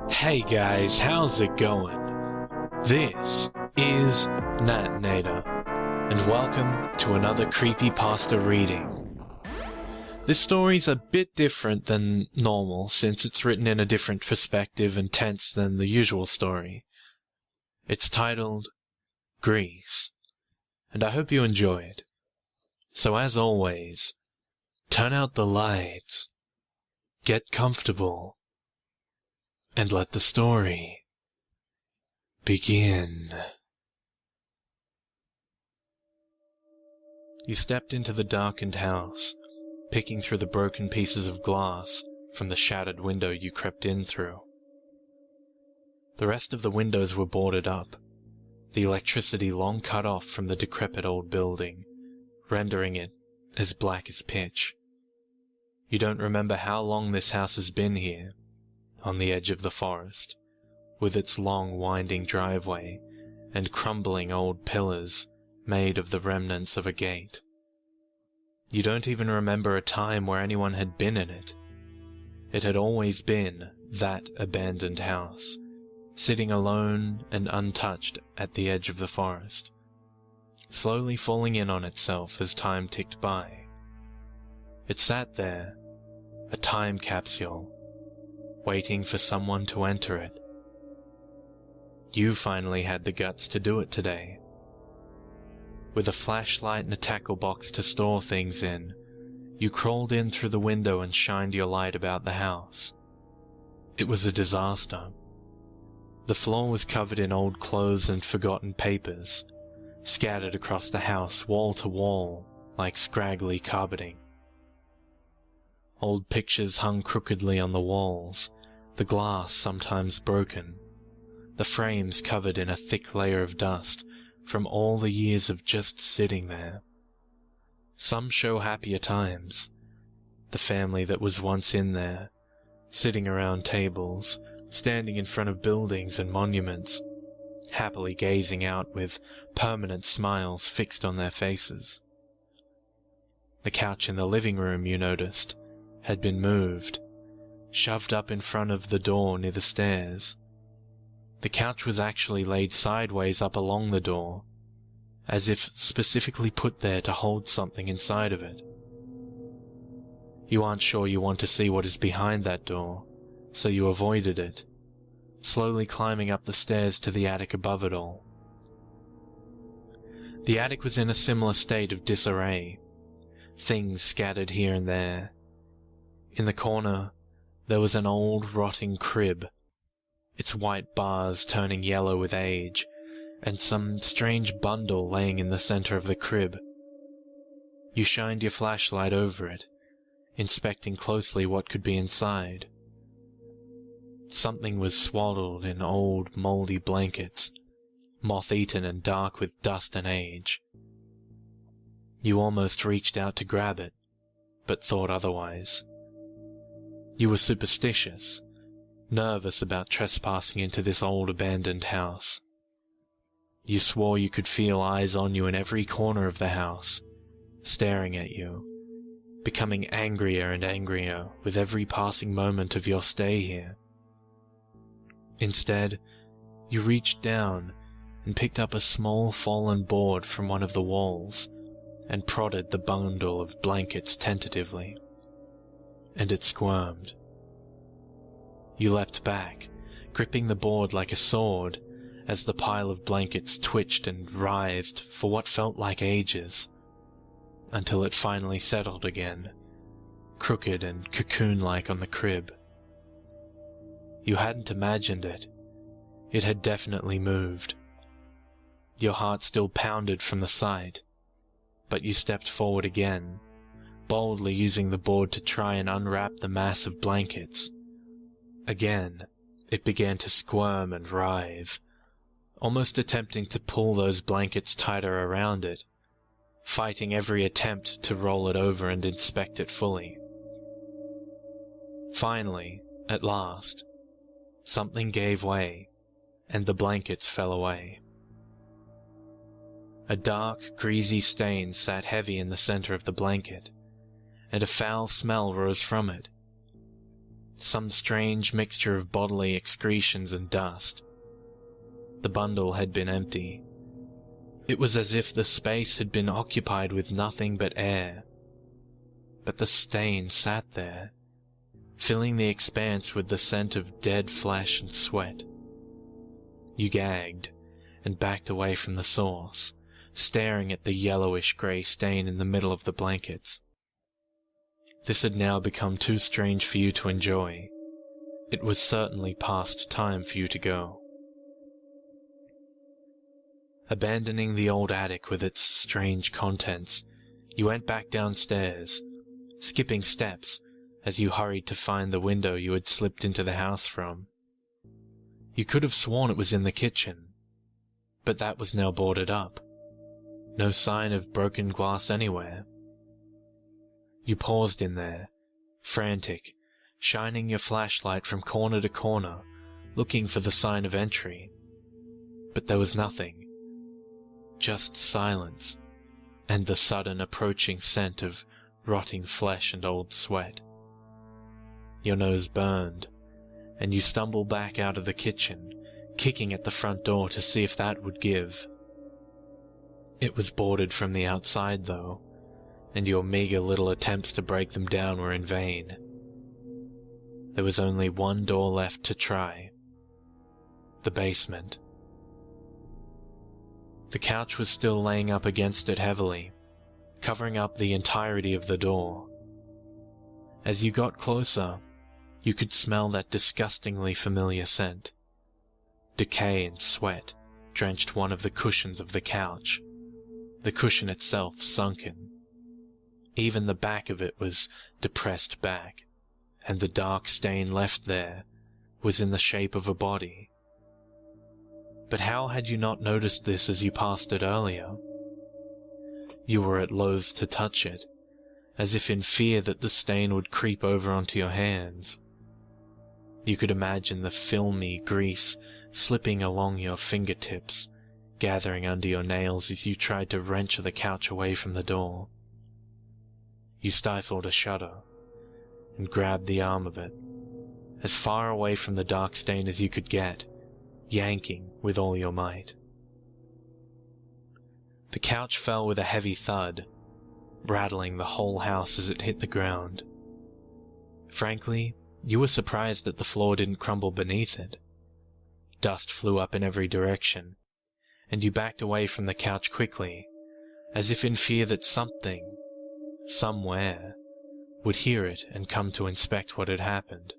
Hey guys, how's it going? This is Natnator, and welcome to another Creepypasta reading. This story's a bit different than normal since it's written in a different perspective and tense than the usual story. It's titled Grease, and I hope you enjoy it. So as always, turn out the lights, get comfortable, and let the story begin. You stepped into the darkened house, picking through the broken pieces of glass from the shattered window you crept in through. The rest of the windows were boarded up, the electricity long cut off from the decrepit old building, rendering it as black as pitch. You don't remember how long this house has been here, on the edge of the forest, with its long winding driveway and crumbling old pillars made of the remnants of a gate. You don't even remember a time where anyone had been in it. It had always been that abandoned house, sitting alone and untouched at the edge of the forest, slowly falling in on itself as time ticked by. It sat there, a time capsule, waiting for someone to enter it. You finally had the guts to do it today. With a flashlight and a tackle box to store things in, you crawled in through the window and shined your light about the house. It was a disaster. The floor was covered in old clothes and forgotten papers, scattered across the house wall to wall like scraggly carpeting. Old pictures hung crookedly on the walls, the glass sometimes broken, the frames covered in a thick layer of dust from all the years of just sitting there. Some show happier times, the family that was once in there, sitting around tables, standing in front of buildings and monuments, happily gazing out with permanent smiles fixed on their faces. The couch in the living room, you noticed, had been moved, shoved up in front of the door near the stairs. The couch was actually laid sideways up along the door, as if specifically put there to hold something inside of it. You aren't sure you want to see what is behind that door, so you avoided it, slowly climbing up the stairs to the attic above it all. The attic was in a similar state of disarray, things scattered here and there. In the corner, there was an old rotting crib, its white bars turning yellow with age, and some strange bundle laying in the center of the crib. You shined your flashlight over it, inspecting closely what could be inside. Something was swaddled in old, moldy blankets, moth-eaten and dark with dust and age. You almost reached out to grab it, but thought otherwise. You were superstitious, nervous about trespassing into this old abandoned house. You swore you could feel eyes on you in every corner of the house, staring at you, becoming angrier and angrier with every passing moment of your stay here. Instead, you reached down and picked up a small fallen board from one of the walls and prodded the bundle of blankets tentatively. And it squirmed. You leapt back, gripping the board like a sword, as the pile of blankets twitched and writhed for what felt like ages, until it finally settled again, crooked and cocoon-like on the crib. You hadn't imagined it. It had definitely moved. Your heart still pounded from the sight, but you stepped forward again, boldly using the board to try and unwrap the mass of blankets. Again, it began to squirm and writhe, almost attempting to pull those blankets tighter around it, fighting every attempt to roll it over and inspect it fully. Finally, at last, something gave way, and the blankets fell away. A dark, greasy stain sat heavy in the center of the blanket, and a foul smell rose from it. some strange mixture of bodily excretions and dust. The bundle had been empty. It was as if the space had been occupied with nothing but air. But the stain sat there, filling the expanse with the scent of dead flesh and sweat. You gagged and backed away from the source, staring at the yellowish-grey stain in the middle of the blankets. This had now become too strange for you to enjoy. It was certainly past time for you to go. Abandoning the old attic with its strange contents, you went back downstairs, skipping steps as you hurried to find the window you had slipped into the house from. You could have sworn it was in the kitchen, but that was now boarded up. No sign of broken glass anywhere. You paused in there, frantic, shining your flashlight from corner to corner, looking for the sign of entry. But there was nothing. Just silence, and the sudden approaching scent of rotting flesh and old sweat. Your nose burned, and you stumbled back out of the kitchen, kicking at the front door to see if that would give. It was boarded from the outside, though, and your meager little attempts to break them down were in vain. There was only one door left to try. The basement. The couch was still laying up against it heavily, covering up the entirety of the door. As you got closer, you could smell that disgustingly familiar scent. Decay and sweat drenched one of the cushions of the couch, the cushion itself sunken. Even the back of it was depressed back, and the dark stain left there was in the shape of a body. But how had you not noticed this as you passed it earlier? You were at loath to touch it, as if in fear that the stain would creep over onto your hands. You could imagine the filmy grease slipping along your fingertips, gathering under your nails as you tried to wrench the couch away from the door. You stifled a shudder, and grabbed the arm of it, as far away from the dark stain as you could get, yanking with all your might. The couch fell with a heavy thud, rattling the whole house as it hit the ground. Frankly, you were surprised that the floor didn't crumble beneath it. Dust flew up in every direction, and you backed away from the couch quickly, as if in fear that something, somewhere, would hear it and come to inspect what had happened.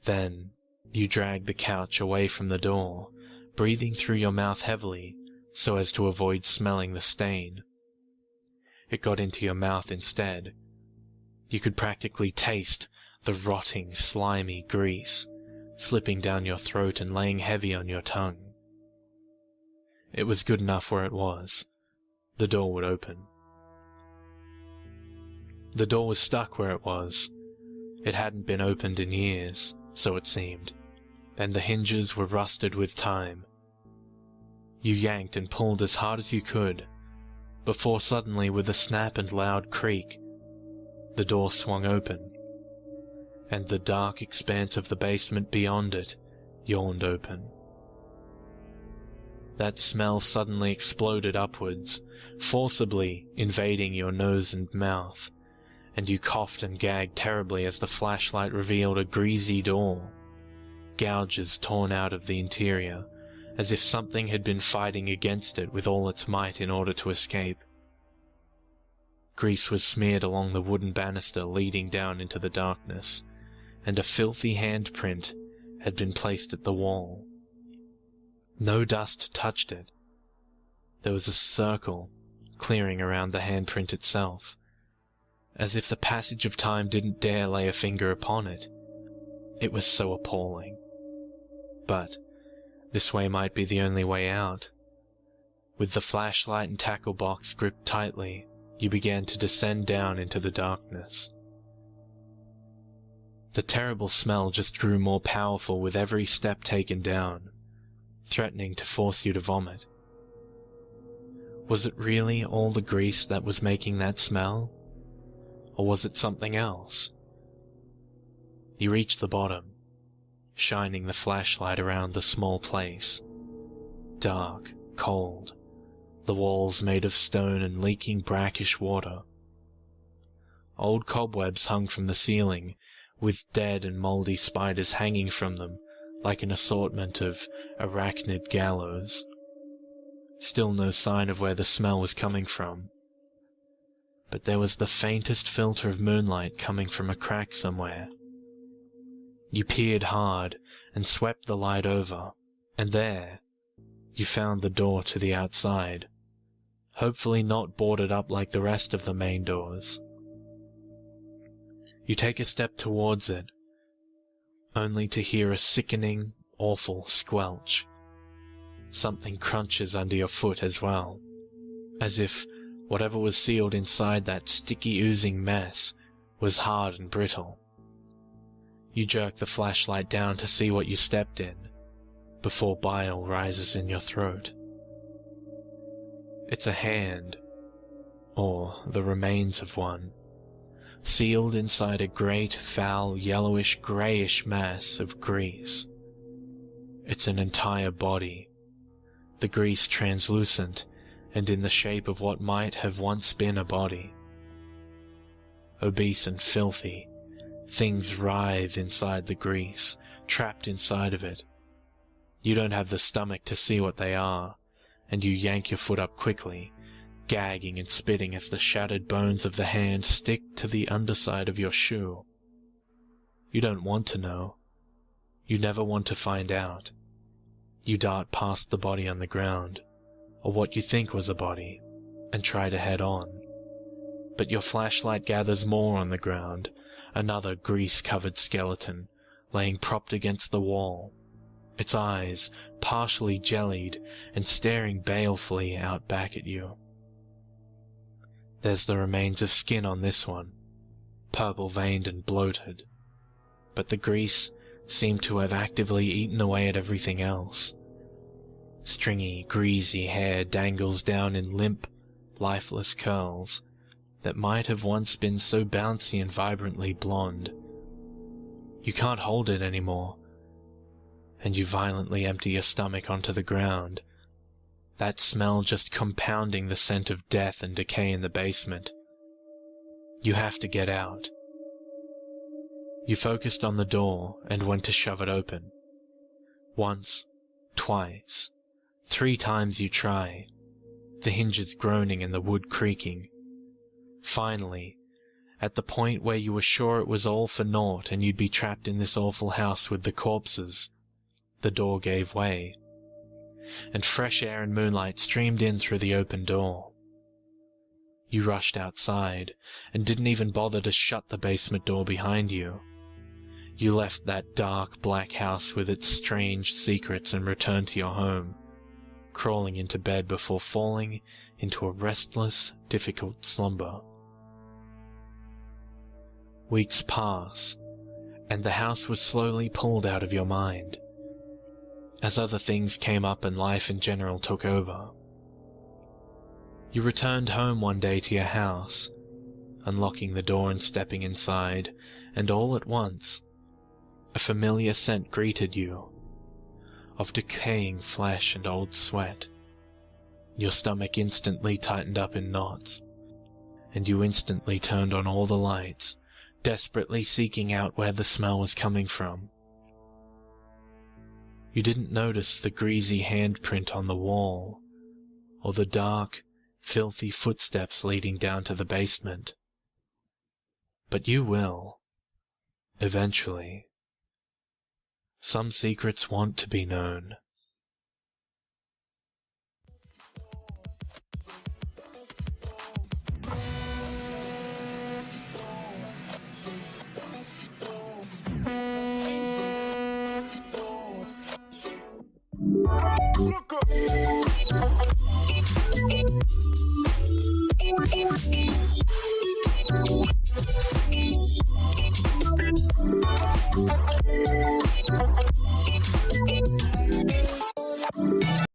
Then you dragged the couch away from the door, breathing through your mouth heavily so as to avoid smelling the stain. It got into your mouth instead. You could practically taste the rotting, slimy grease slipping down your throat and laying heavy on your tongue. It was good enough where it was. The door would open. The door was stuck where it was. It hadn't been opened in years, so it seemed, and the hinges were rusted with time. You yanked and pulled as hard as you could, before suddenly, with a snap and loud creak, the door swung open, and the dark expanse of the basement beyond it yawned open. That smell suddenly exploded upwards, forcibly invading your nose and mouth, and you coughed and gagged terribly as the flashlight revealed a greasy door, gouges torn out of the interior, as if something had been fighting against it with all its might in order to escape. Grease was smeared along the wooden banister leading down into the darkness, and a filthy handprint had been placed at the wall. No dust touched it. There was a circle clearing around the handprint itself, as if the passage of time didn't dare lay a finger upon it. It was so appalling. But this way might be the only way out. With the flashlight and tackle box gripped tightly, you began to descend down into the darkness. The terrible smell just grew more powerful with every step taken down, threatening to force you to vomit. Was it really all the grease that was making that smell? Or was it something else? You reach the bottom, shining the flashlight around the small place. Dark, cold, the walls made of stone and leaking brackish water. Old cobwebs hung from the ceiling, with dead and mouldy spiders hanging from them like an assortment of arachnid gallows. Still no sign of where the smell was coming from. But there was the faintest filter of moonlight coming from a crack somewhere. You peered hard and swept the light over, and there you found the door to the outside, hopefully not boarded up like the rest of the main doors. You take a step towards it, only to hear a sickening, awful squelch. Something crunches under your foot as well, as if whatever was sealed inside that sticky oozing mess was hard and brittle. You jerk the flashlight down to see what you stepped in, before bile rises in your throat. It's a hand, or the remains of one, sealed inside a great, foul, yellowish, greyish mass of grease. It's an entire body, the grease translucent and in the shape of what might have once been a body. Obese and filthy, things writhe inside the grease, trapped inside of it. You don't have the stomach to see what they are, and you yank your foot up quickly, gagging and spitting as the shattered bones of the hand stick to the underside of your shoe. You don't want to know. You never want to find out. You dart past the body on the ground, or what you think was a body, and try to head on. But your flashlight gathers more on the ground, another grease-covered skeleton, laying propped against the wall, its eyes partially jellied and staring balefully out back at you. There's the remains of skin on this one, purple-veined and bloated, but the grease seemed to have actively eaten away at everything else. Stringy, greasy hair dangles down in limp, lifeless curls that might have once been so bouncy and vibrantly blonde. You can't hold it anymore, and you violently empty your stomach onto the ground, that smell just compounding the scent of death and decay in the basement. You have to get out. You focused on the door and went to shove it open. Once, twice, 3 times you try, the hinges groaning and the wood creaking. Finally, at the point where you were sure it was all for naught and you'd be trapped in this awful house with the corpses, the door gave way, and fresh air and moonlight streamed in through the open door. You rushed outside, and didn't even bother to shut the basement door behind you. You left that dark, black house with its strange secrets and returned to your home, crawling into bed before falling into a restless, difficult slumber. Weeks pass, and the house was slowly pulled out of your mind, as other things came up and life in general took over. You returned home one day to your house, unlocking the door and stepping inside, and all at once, a familiar scent greeted you, of decaying flesh and old sweat. Your stomach instantly tightened up in knots, and you instantly turned on all the lights, desperately seeking out where the smell was coming from. You didn't notice the greasy handprint on the wall, or the dark, filthy footsteps leading down to the basement. But you will, eventually. Some secrets want to be known.